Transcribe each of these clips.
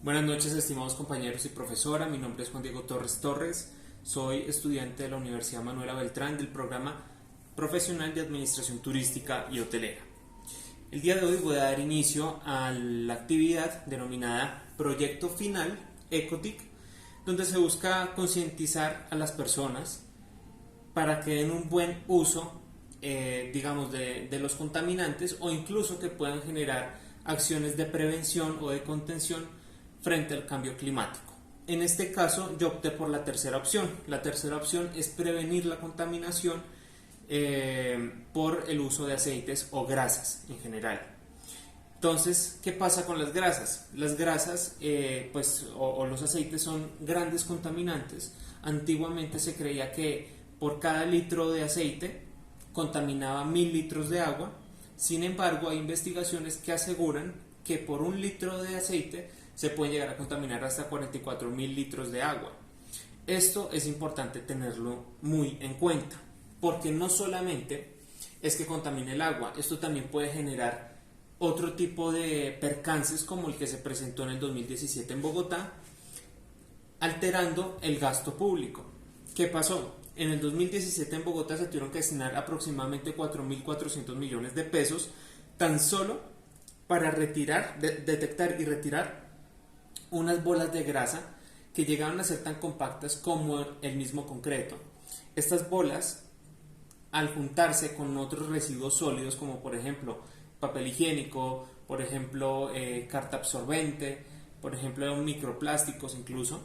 Buenas noches, estimados compañeros y profesora. Mi nombre es Juan Diego Torres Torres. Soy estudiante de la Universidad Manuela Beltrán del programa profesional de Administración Turística y Hotelera. El día de hoy voy a dar inicio a la actividad denominada Proyecto Final Ecotic, donde se busca concientizar a las personas para que den un buen uso, de los contaminantes, o incluso que puedan generar acciones de prevención o de contención frente al cambio climático. En este caso yo opté por la tercera opción. La tercera opción es prevenir la contaminación por el uso de aceites o grasas en general. Entonces, ¿qué pasa con las grasas? Las grasas o los aceites son grandes contaminantes. Antiguamente se creía que por cada litro de aceite contaminaba 1000 litros de agua. Sin embargo, hay investigaciones que aseguran que por un litro de aceite se puede llegar a contaminar hasta 44.000 litros de agua. Esto es importante tenerlo muy en cuenta, porque no solamente es que contamine el agua, esto también puede generar otro tipo de percances como el que se presentó en el 2017 en Bogotá, alterando el gasto público. ¿Qué pasó? En el 2017 en Bogotá se tuvieron que destinar aproximadamente 4.400 millones de pesos tan solo para detectar y retirar unas bolas de grasa que llegaban a ser tan compactas como el mismo concreto. Estas bolas, al juntarse con otros residuos sólidos como por ejemplo papel higiénico, por ejemplo carta absorbente, por ejemplo microplásticos incluso,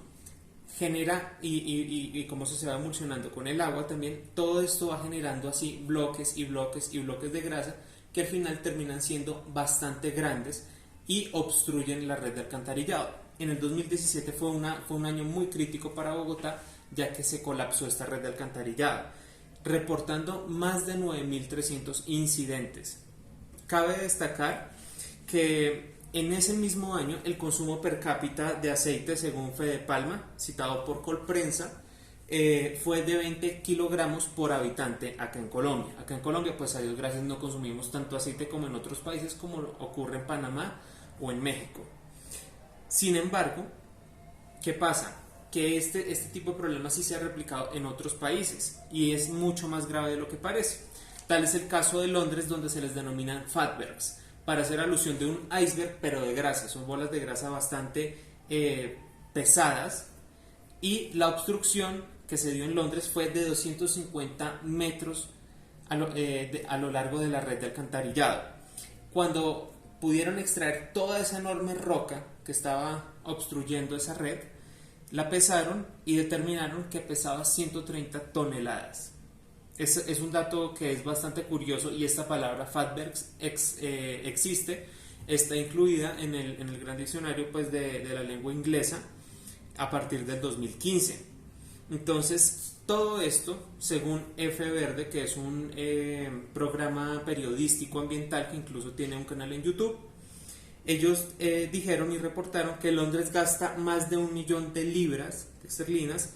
genera y como eso se va emulsionando con el agua también, todo esto va generando así bloques y bloques y bloques de grasa que al final terminan siendo bastante grandes y obstruyen la red de alcantarillado. En el 2017 fue un año muy crítico para Bogotá, ya que se colapsó esta red de alcantarillado, reportando más de 9.300 incidentes. Cabe destacar que en ese mismo año el consumo per cápita de aceite, según Fedepalma, citado por Colprensa, fue de 20 kilogramos por habitante acá en Colombia. Acá en Colombia, pues a Dios gracias, no consumimos tanto aceite como en otros países, como ocurre en Panamá o en México. Sin embargo, ¿qué pasa? Que este tipo de problemas sí se ha replicado en otros países y es mucho más grave de lo que parece. Tal es el caso de Londres, donde se les denominan fatbergs, para hacer alusión de un iceberg pero de grasa. Son bolas de grasa bastante pesadas, y la obstrucción que se dio en Londres fue de 250 metros a lo largo de la red de alcantarillado. Cuando pudieron extraer toda esa enorme roca que estaba obstruyendo esa red, la pesaron y determinaron que pesaba 130 toneladas. Es un dato que es bastante curioso, y esta palabra fatbergs existe, está incluida en el gran diccionario pues, de la lengua inglesa a partir del 2015. Entonces, todo esto, según F Verde, que es un programa periodístico ambiental que incluso tiene un canal en YouTube, ellos dijeron y reportaron que Londres gasta más de 1 millón de libras esterlinas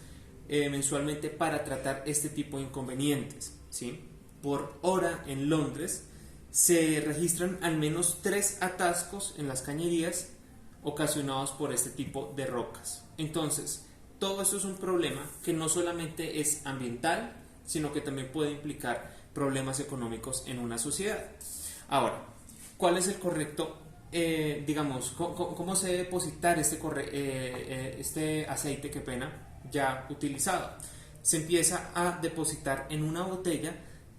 mensualmente para tratar este tipo de inconvenientes, ¿sí? Por hora en Londres se registran al menos 3 atascos en las cañerías ocasionados por este tipo de rocas. Entonces, todo esto es un problema que no solamente es ambiental, sino que también puede implicar problemas económicos en una sociedad. Ahora, ¿cuál es el correcto, cómo se debe depositar este aceite, ya utilizado? Se empieza a depositar en una botella,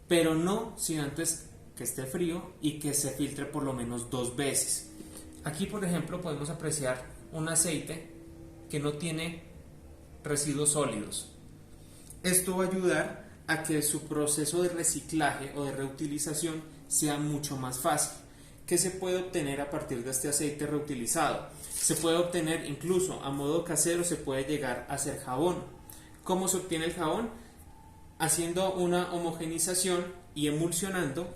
pero no sin antes que esté frío y que se filtre por lo menos 2 veces. Aquí, por ejemplo, podemos apreciar un aceite que no tiene residuos sólidos. Esto va a ayudar a que su proceso de reciclaje o de reutilización sea mucho más fácil. ¿Qué se puede obtener a partir de este aceite reutilizado? Se puede obtener incluso a modo casero, se puede llegar a hacer jabón. ¿Cómo se obtiene el jabón? Haciendo una homogenización y emulsionando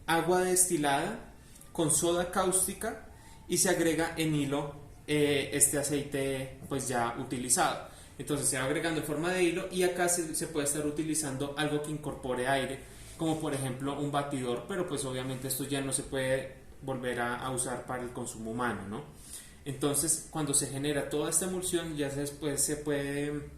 agua destilada con soda cáustica, y se agrega en hilo este aceite pues ya utilizado. Entonces se va agregando en forma de hilo, y acá se puede estar utilizando algo que incorpore aire, como por ejemplo un batidor, pero pues obviamente esto ya no se puede volver a usar para el consumo humano, ¿no? Entonces, cuando se genera toda esta emulsión, ya después se puede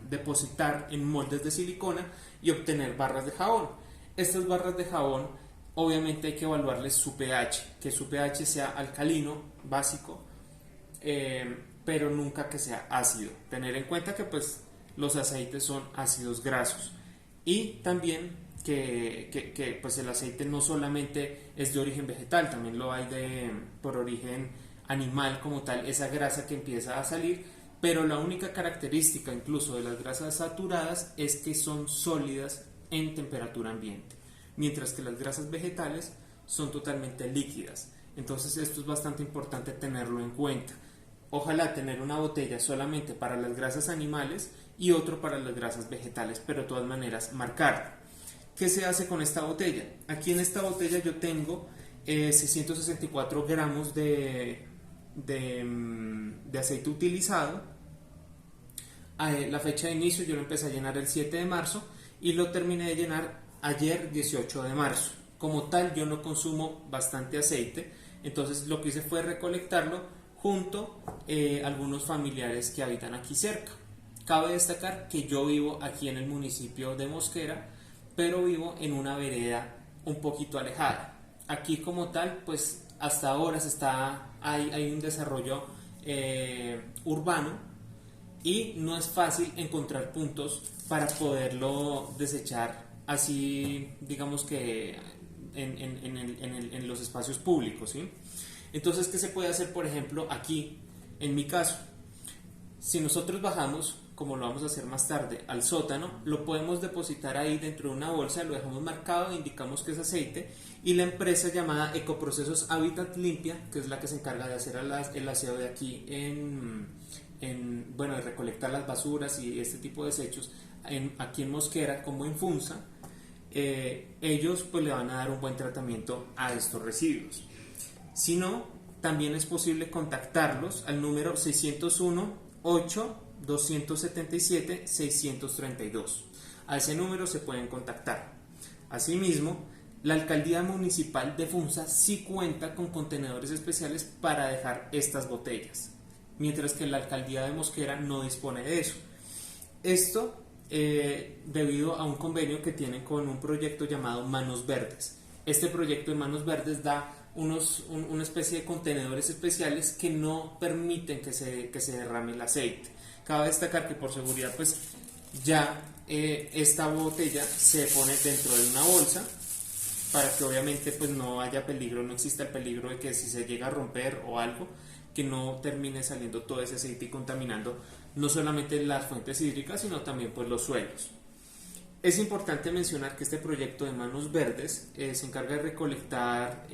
depositar en moldes de silicona y obtener barras de jabón. Estas barras de jabón, obviamente hay que evaluarles su pH, que su pH sea alcalino, básico, pero nunca que sea ácido. Tener en cuenta que pues los aceites son ácidos grasos, y también que pues el aceite no solamente es de origen vegetal, también lo hay por origen animal como tal, esa grasa que empieza a salir, pero la única característica incluso de las grasas saturadas es que son sólidas en temperatura ambiente, mientras que las grasas vegetales son totalmente líquidas. Entonces esto es bastante importante tenerlo en cuenta. Ojalá tener una botella solamente para las grasas animales y otro para las grasas vegetales, pero de todas maneras marcarlo. ¿Qué se hace con esta botella? Aquí en esta botella yo tengo 664 gramos de aceite utilizado. La fecha de inicio yo lo empecé a llenar el 7 de marzo y lo terminé de llenar ayer 18 de marzo. Como tal, yo no consumo bastante aceite, entonces lo que hice fue recolectarlo junto a algunos familiares que habitan aquí cerca. Cabe destacar que yo vivo aquí en el municipio de Mosquera, pero vivo en una vereda un poquito alejada. Aquí como tal, pues hasta ahora hay un desarrollo urbano, y no es fácil encontrar puntos para poderlo desechar así, digamos que en los espacios públicos, ¿sí? Entonces, ¿qué se puede hacer, por ejemplo, aquí, en mi caso? Si nosotros bajamos, como lo vamos a hacer más tarde, al sótano, lo podemos depositar ahí dentro de una bolsa, lo dejamos marcado, indicamos que es aceite, y la empresa llamada Ecoprocesos Hábitat Limpia, que es la que se encarga de hacer el aseo de aquí de recolectar las basuras y este tipo de desechos aquí en Mosquera como en Funza, ellos pues le van a dar un buen tratamiento a estos residuos. Si no, también es posible contactarlos al número 601 8 277 632. A ese número se pueden contactar. Asimismo, la alcaldía municipal de Funza sí cuenta con contenedores especiales para dejar estas botellas, mientras que la alcaldía de Mosquera no dispone de eso. Esto debido a un convenio que tienen con un proyecto llamado Manos Verdes. Este proyecto de Manos Verdes da una especie de contenedores especiales que no permiten que se derrame el aceite. Cabe destacar que por seguridad pues ya esta botella se pone dentro de una bolsa para que obviamente pues no haya peligro, no exista el peligro de que si se llega a romper o algo, que no termine saliendo todo ese aceite y contaminando no solamente las fuentes hídricas, sino también pues los suelos. Es importante mencionar que este proyecto de Manos Verdes se encarga de recolectar,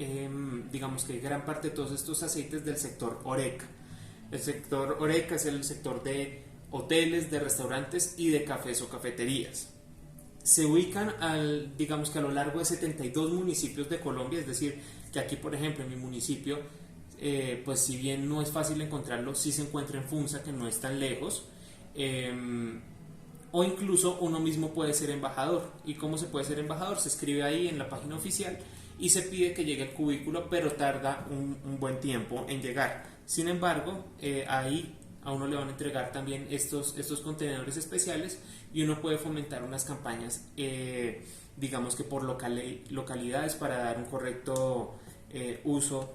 digamos que gran parte de todos estos aceites del sector Horeca. El sector Horeca es el sector de hoteles, de restaurantes y de cafés o cafeterías. Se ubican digamos que a lo largo de 72 municipios de Colombia, es decir, que aquí por ejemplo en mi municipio, pues si bien no es fácil encontrarlo, sí se encuentra en Funza, que no es tan lejos, o incluso uno mismo puede ser embajador. ¿Y cómo se puede ser embajador? Se escribe ahí en la página oficial y se pide que llegue el cubículo, pero tarda un buen tiempo en llegar. Sin embargo, ahí a uno le van a entregar también estos contenedores especiales y uno puede fomentar unas campañas, digamos que por localidades, para dar un correcto uso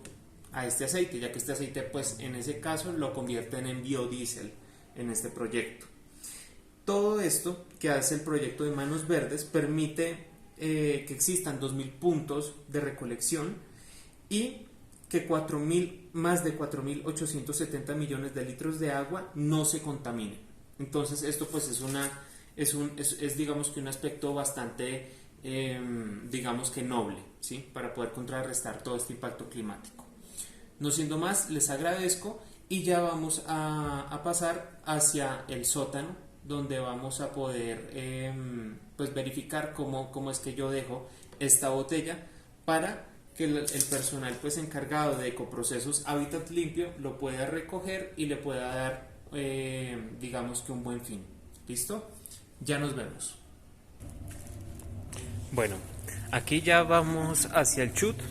a este aceite, ya que este aceite pues en ese caso lo convierten en biodiesel en este proyecto. Todo esto que hace el proyecto de Manos Verdes permite que existan 2.000 puntos de recolección y que más de 4.870 millones de litros de agua no se contaminen. Entonces esto pues es digamos que un aspecto bastante digamos que noble, ¿sí? Para poder contrarrestar todo este impacto climático. No siendo más, les agradezco y ya vamos a pasar hacia el sótano, donde vamos a poder pues verificar cómo es que yo dejo esta botella para que el personal pues encargado de Ecoprocesos Hábitat Limpio lo pueda recoger y le pueda dar digamos que un buen fin. ¿Listo? Ya nos vemos. Bueno, aquí ya vamos hacia el chute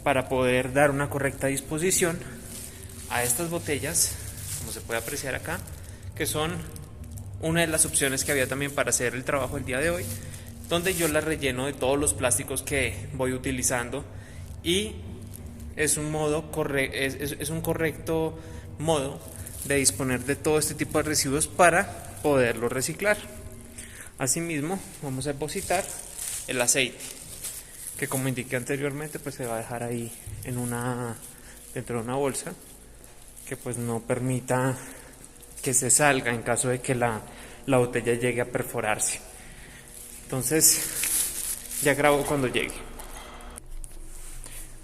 para poder dar una correcta disposición a estas botellas, como se puede apreciar acá, que son una de las opciones que había también para hacer el trabajo el día de hoy, donde yo las relleno de todos los plásticos que voy utilizando, y es un correcto modo de disponer de todo este tipo de residuos para poderlo reciclar. Asimismo, vamos a depositar el aceite, que como indiqué anteriormente, pues se va a dejar ahí dentro de una bolsa, que pues no permita que se salga en caso de que la botella llegue a perforarse. Entonces ya grabo cuando llegue.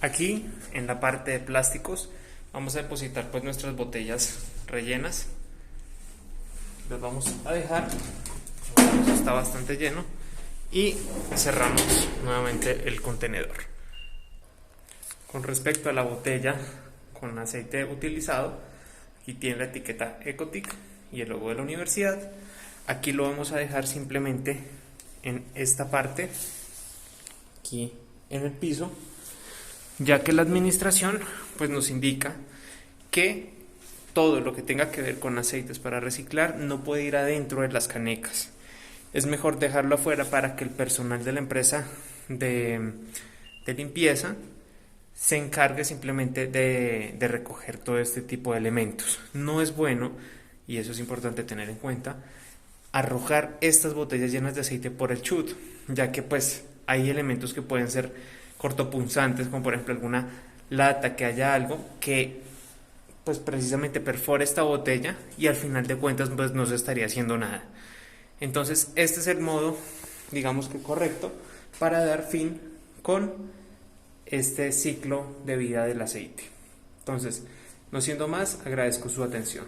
Aquí en la parte de plásticos vamos a depositar pues nuestras botellas rellenas. Las vamos a dejar, está bastante lleno, y cerramos nuevamente el contenedor. Con respecto a la botella con aceite utilizado, aquí tiene la etiqueta Ecotic y el logo de la universidad. Aquí lo vamos a dejar simplemente en esta parte, aquí en el piso, ya que la administración pues nos indica que todo lo que tenga que ver con aceites para reciclar no puede ir adentro de las canecas. Es mejor dejarlo afuera para que el personal de la empresa de limpieza se encargue simplemente de recoger todo este tipo de elementos. No es bueno, y eso es importante tener en cuenta, arrojar estas botellas llenas de aceite por el chute, ya que pues hay elementos que pueden ser cortopunzantes, como por ejemplo alguna lata, que haya algo que pues precisamente perfora esta botella y al final de cuentas pues no se estaría haciendo nada. Entonces este es el modo, digamos que correcto, para dar fin con este ciclo de vida del aceite. Entonces, no siendo más, agradezco su atención.